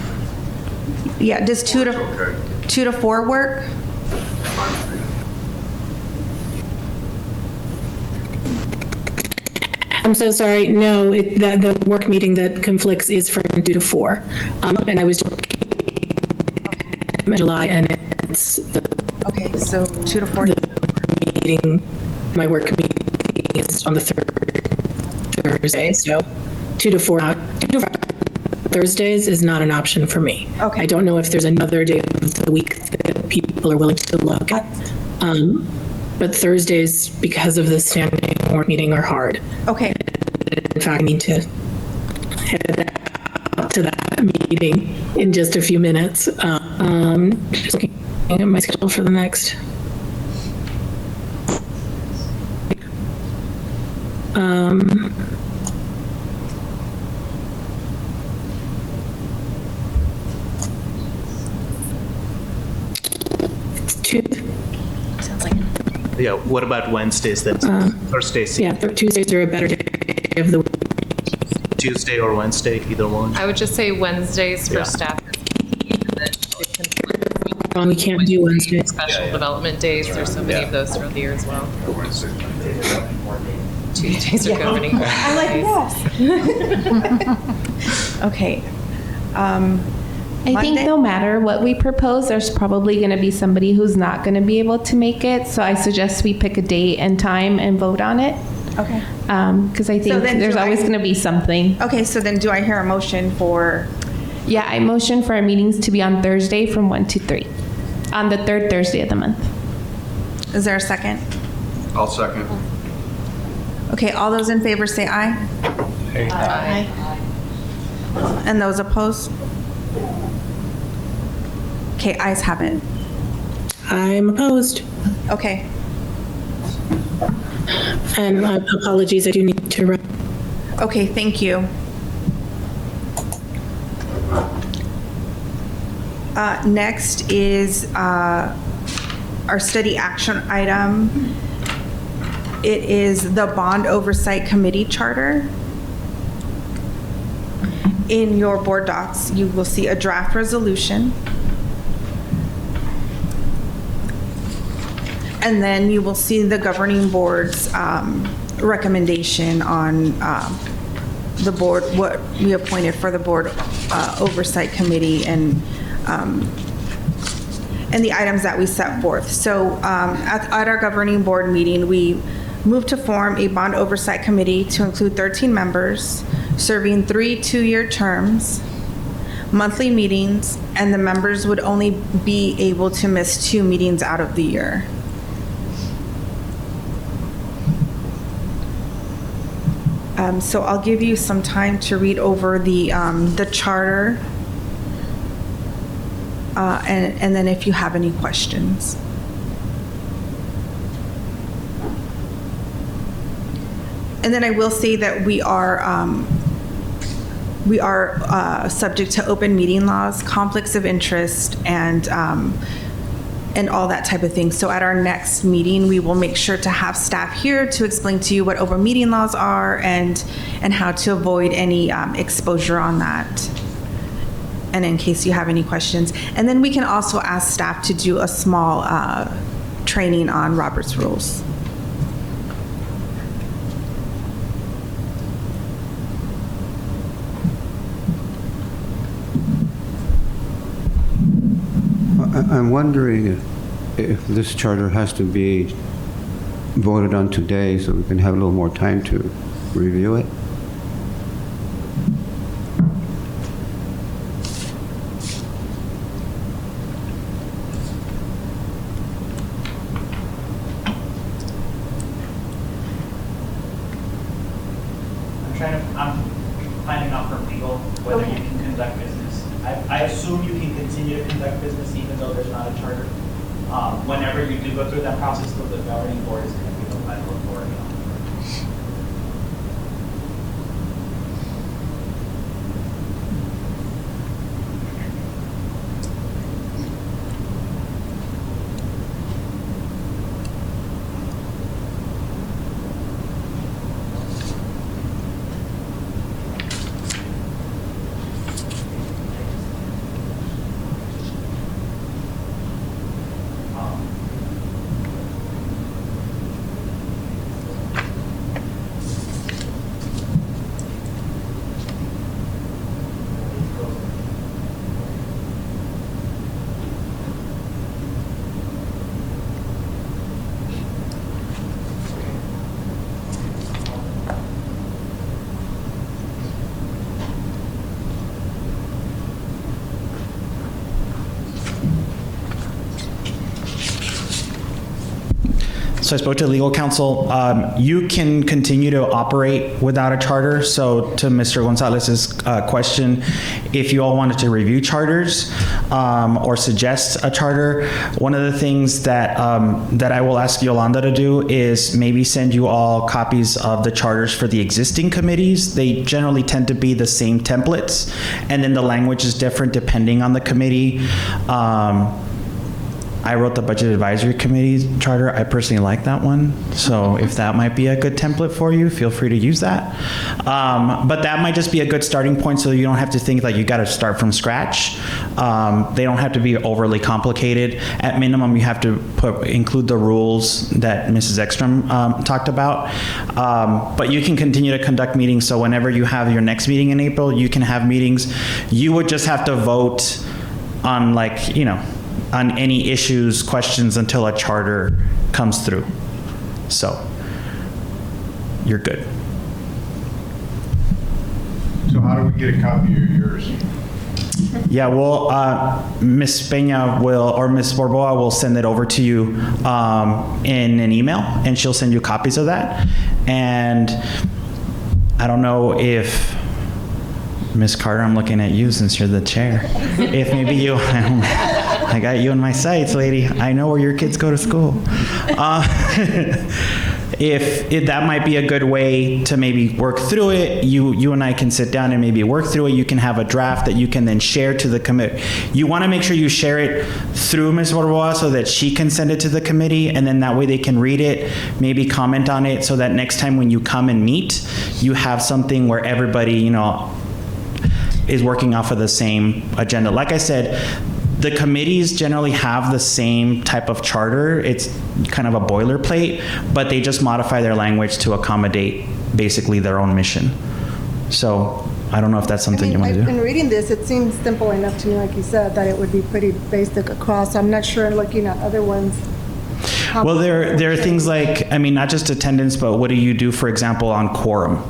Yeah, does 2 to 4 work? I'm so sorry. No, the work meeting that conflicts is from 2 to 4. And I was in July, and it's okay. So 2 to 4 meeting. My work meeting is on the third Thursday. So 2 to 4. Thursdays is not an option for me. Okay. I don't know if there's another day of the week that people are willing to look at. But Thursdays, because of the standing work meeting, are hard. Okay. In fact, I need to head out to that meeting in just a few minutes. Just looking at my schedule for the next. Sounds like Yeah, what about Wednesdays then? Thursdays? Yeah, Tuesdays are a better day of the week. Tuesday or Wednesday, either one. I would just say Wednesdays for Yeah. staff. We can't do Wednesdays. Special development days, there's so many of those throughout the year as well. Tuesdays are governing. I like yes. Okay. I think no matter what we propose, there's probably going to be somebody who's not going to be able to make it. So I suggest we pick a date and time and vote on it. Okay. Because I think there's always going to be something. Okay, so then do I hear a motion for? Yeah, I motion for our meetings to be on Thursday from 1 to 3, on the third Thursday of the month. Is there a second? I'll second. Okay, all those in favor say aye. Aye. And those opposed? Okay, ayes have it. I'm opposed. Okay. And apologies, I do need to run. Okay, thank you. Next is our study action item. It is the Bond Oversight Committee Charter. In your board docs, you will see a draft resolution. And then you will see the governing board's recommendation on the board, what we appointed for the board oversight committee and the items that we set forth. So at our governing board meeting, we moved to form a bond oversight committee to include 13 members, serving 3 2-year terms, monthly meetings, and the members would only be able to miss 2 meetings out of the year. So I'll give you some time to read over the charter, and then if you have any questions. And then I will say that we are subject to open meeting laws, conflicts of interest, and all that type of thing. So at our next meeting, we will make sure to have staff here to explain to you what open meeting laws are and how to avoid any exposure on that. And in case you have any questions. And then we can also ask staff to do a small training on Robert's Rules. I'm wondering if this charter has to be voted on today so we can have a little more time to review it. I'm finding out from legal whether you can conduct business. I assume you can continue to conduct business even though there's not a charter. Whenever you do go through that process, the governing board is going to be the final authority on it. So I spoke to legal counsel. You can continue to operate without a charter. So to Mr. Gonzalez's question, if you all wanted to review charters or suggest a charter, one of the things that that I will ask Yolanda to do is maybe send you all copies of the charters for the existing committees. They generally tend to be the same templates, and then the language is different depending on the committee. I wrote the Budget Advisory Committee charter. I personally like that one. So if that might be a good template for you, feel free to use that. But that might just be a good starting point so you don't have to think like you got to start from scratch. They don't have to be overly complicated. At minimum, you have to include the rules that Mrs. Ekstrom talked about. But you can continue to conduct meetings. So whenever you have your next meeting in April, you can have meetings. You would just have to vote on on any issues, questions until a charter comes through. So you're good. So how do we get a copy of yours? Yeah, well, Ms. Peña will, or Ms. Borboa will send it over to you in an email, and she'll send you copies of that. And I don't know if, Ms. Carter, I'm looking at you since you're the chair. If maybe you, I got you in my sights, lady. I know where your kids go to school. If that might be a good way to maybe work through it, you and I can sit down and maybe work through it. You can have a draft that you can then share to the committee. You want to make sure you share it through Ms. Borboa so that she can send it to the committee, and then that way they can read it, maybe comment on it, so that next time when you come and meet, you have something where everybody, is working off of the same agenda. Like I said, the committees generally have the same type of charter. It's kind of a boilerplate, but they just modify their language to accommodate basically their own mission. So I don't know if that's something you want to do. In reading this, it seems simple enough to me, like you said, that it would be pretty basic across. I'm not sure, looking at other ones. Well, there are things like, not just attendance, but what do you do, for example, on quorum,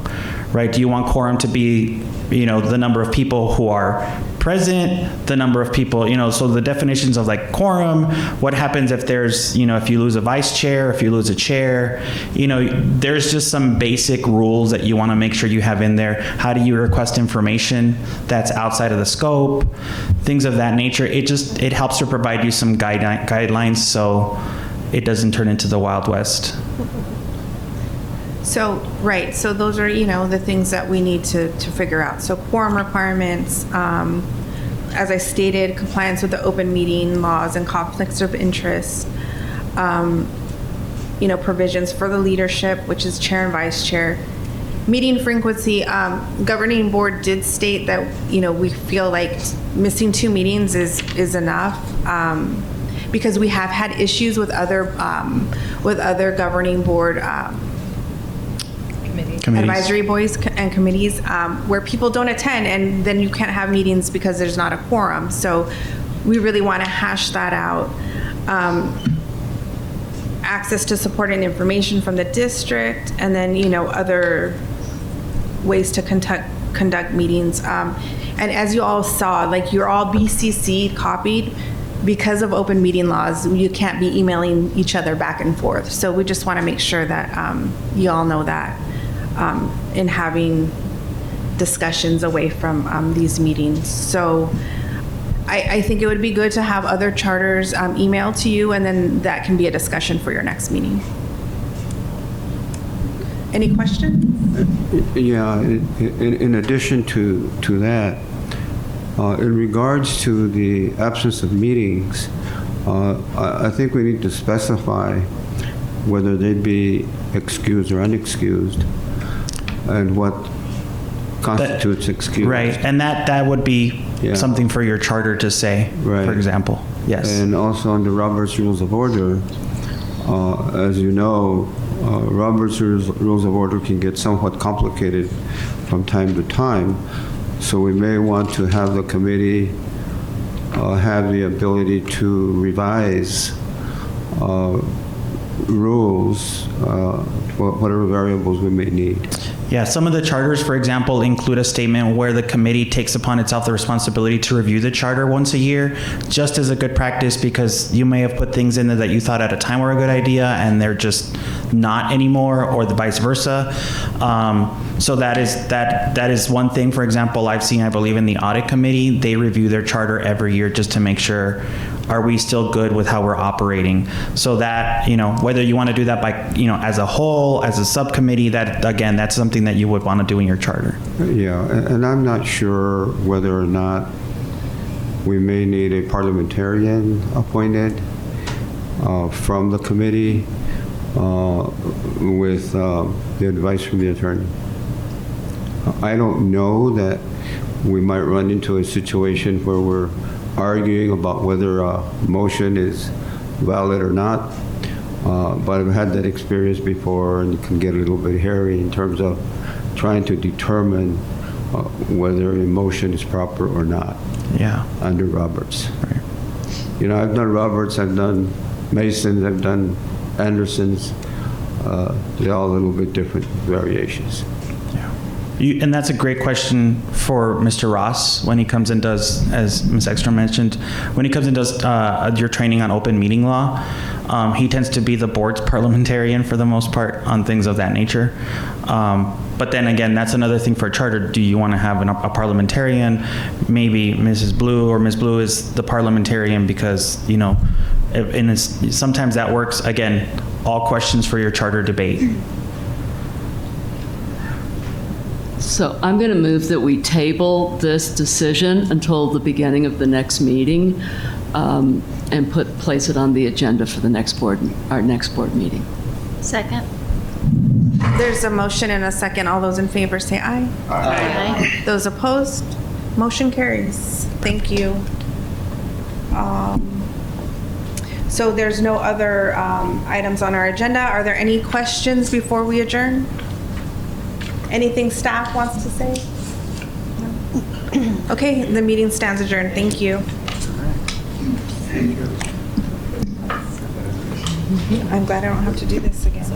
right? Do you want quorum to be, the number of people who are present, the number of people, so the definitions of like quorum, what happens if there's, if you lose a vice chair, if you lose a chair, there's just some basic rules that you want to make sure you have in there. How do you request information that's outside of the scope, things of that nature. It helps to provide you some guidelines so it doesn't turn into the Wild West. So, right, so those are, the things that we need to figure out. So quorum requirements, as I stated, compliance with the open meeting laws and conflicts of interest, provisions for the leadership, which is chair and vice chair. Meeting frequency, governing board did state that, we feel like missing 2 meetings is enough. Because we have had issues with other governing board advisory boards and committees where people don't attend, and then you can't have meetings because there's not a quorum. So we really want to hash that out. Access to support and information from the district, and then other ways to conduct meetings. And as you all saw, like, you're all BCC'd, copied. Because of open meeting laws, you can't be emailing each other back and forth. So we just want to make sure that you all know that in having discussions away from these meetings. So I think it would be good to have other charters emailed to you, and then that can be a discussion for your next meeting. Any questions? Yeah, in addition to that, in regards to the absence of meetings, I think we need to specify whether they'd be excused or unexcused, and what constitutes excused. Right, and that would be something for your charter to say, for example. Yes. And also under Robert's Rules of Order, as you know, Robert's Rules of Order can get somewhat complicated from time to time. So we may want to have the committee have the ability to revise rules, whatever variables we may need. Yeah, some of the charters, for example, include a statement where the committee takes upon itself the responsibility to review the charter once a year, just as a good practice, because you may have put things in there that you thought at a time were a good idea and they're just not anymore, or the vice versa. So that is one thing. For example, I've seen, I believe in the audit committee, they review their charter every year just to make sure, are we still good with how we're operating? So that, whether you want to do that by, as a whole, as a subcommittee, that, again, that's something that you would want to do in your charter. Yeah, and I'm not sure whether or not we may need a parliamentarian appointed from the committee with the advice from the attorney. I don't know that we might run into a situation where we're arguing about whether a motion is valid or not, but I've had that experience before, and it can get a little bit hairy in terms of trying to determine whether a motion is proper or not. Yeah. Under Roberts. Right. I've done Roberts, I've done Masons, I've done Andersons. They're all a little bit different variations. Yeah. And that's a great question for Mr. Ross when he comes and does, as Ms. Ekstrom mentioned, when he comes and does your training on open meeting law. He tends to be the board's parliamentarian for the most part on things of that nature. But then again, that's another thing for a charter. Do you want to have a parliamentarian? Maybe Mrs. Blue or Ms. Blue is the parliamentarian because, you know, and sometimes that works. Again, all questions for your charter debate. So I'm going to move that we table this decision until the beginning of the next meeting and place it on the agenda for our next board meeting. Second. There's a motion and a second. All those in favor say aye. Aye. Those opposed? Motion carries. Thank you. So there's no other items on our agenda. Are there any questions before we adjourn? Anything staff wants to say? No? Okay, the meeting stands adjourned. Thank you. I'm glad I don't have to do this again.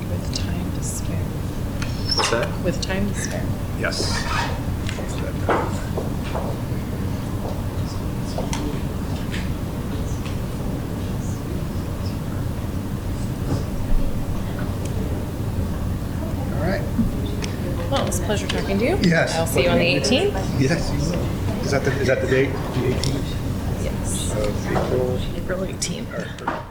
With time to spare. What's that? With time to spare. Yes. Well, it was a pleasure talking to you. Yes. I'll see you on the 18th. Yes. Is that the date? The 18th? Yes. April. April 18th.